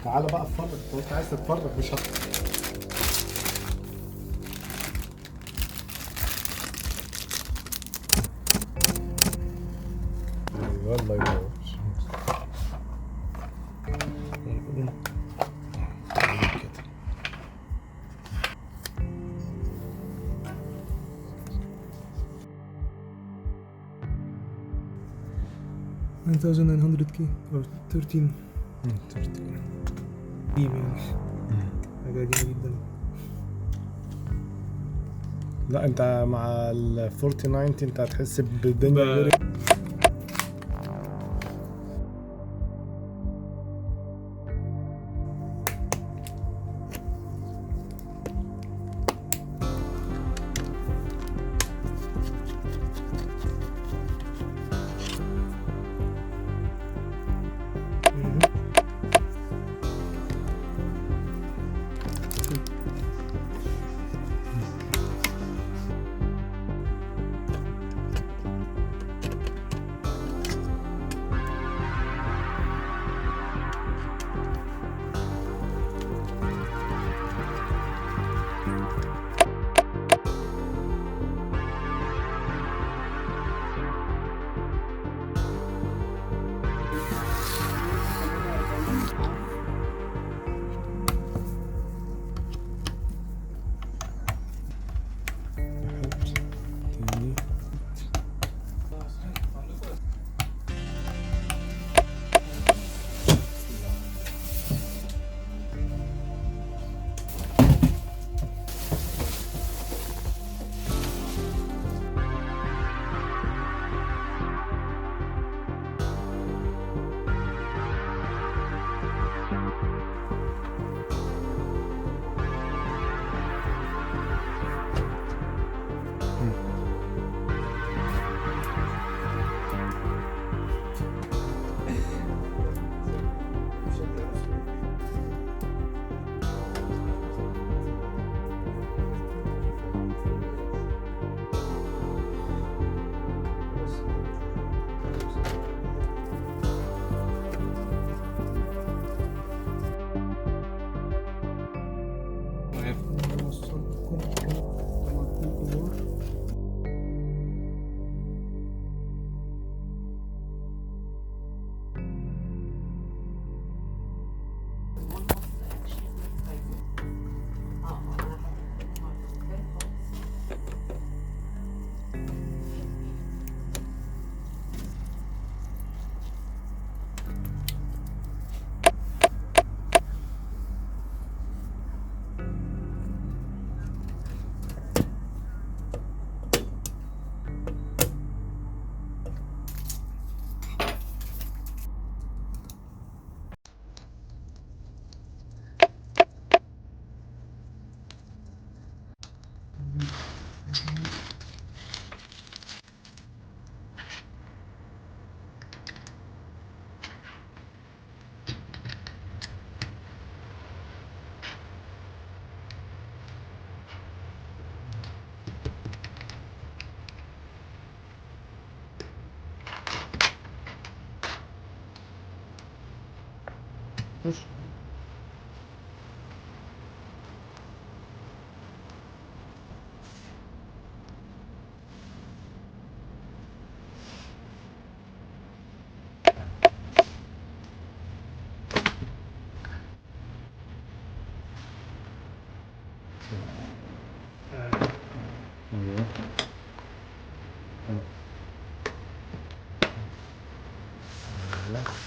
تعالى بقى اتفرج، انت قلت عايز تتفرج مش والله ينور. كده 1900 or 13 13. قديم يعني، حاجة قديمة جدا. لا انت مع ال 4090 انت هتحس بالدنيا غير. تاني.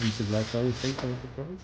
امسك بقى كويس انت ماسك كويس.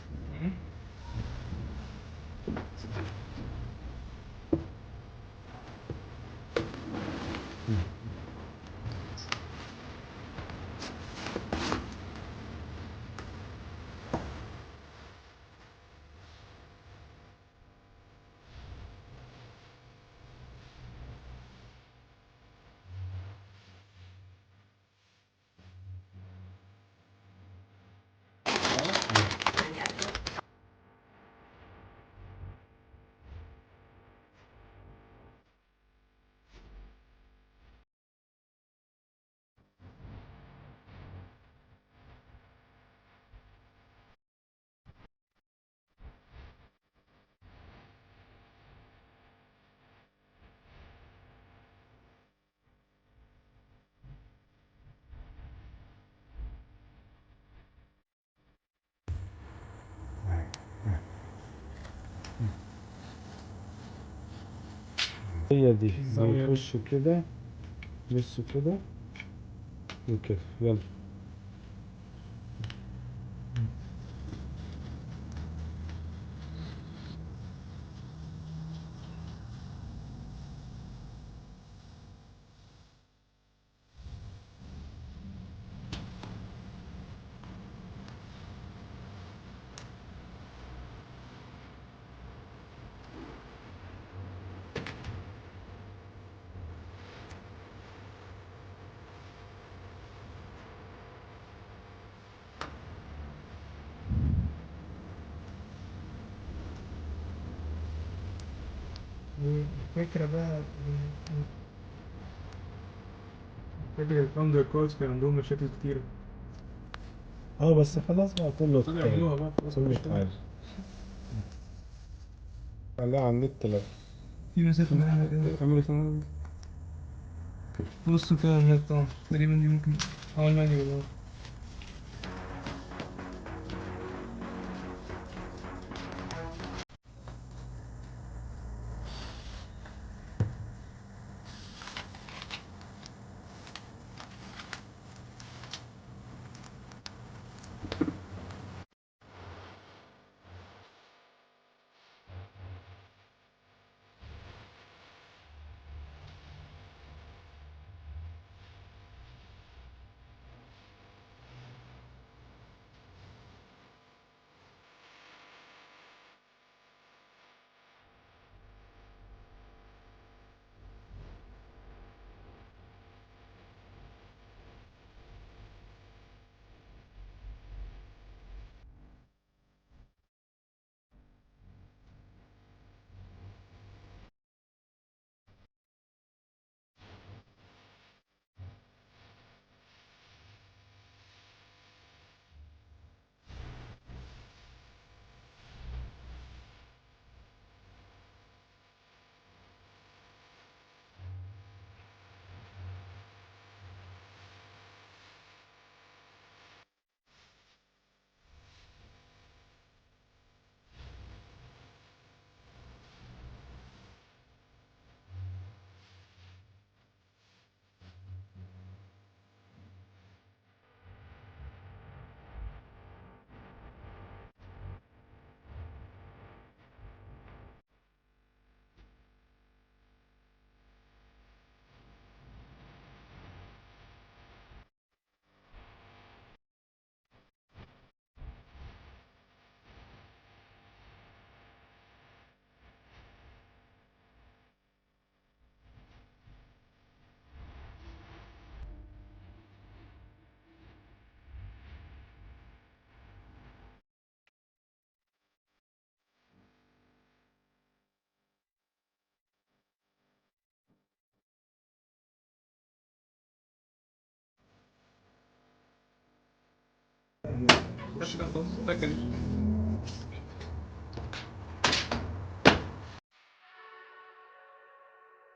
هي دي الزاوية دي. بيخشوا كده، بصوا كده وكده. يلا. الفكرة بقى فكرة الثاندر كورس كان عندهم مشاكل كتيرة. اه بس خلاص بقى كله ابتدوا يعملوها بقى خلاص كله مفيش حاجة. اتعالج. عليها على النت لو في مسافة منها كده يعملوا ثاندر. بصوا كده على النت تقريبا دي ممكن أول ما يجي. خلاص ده كان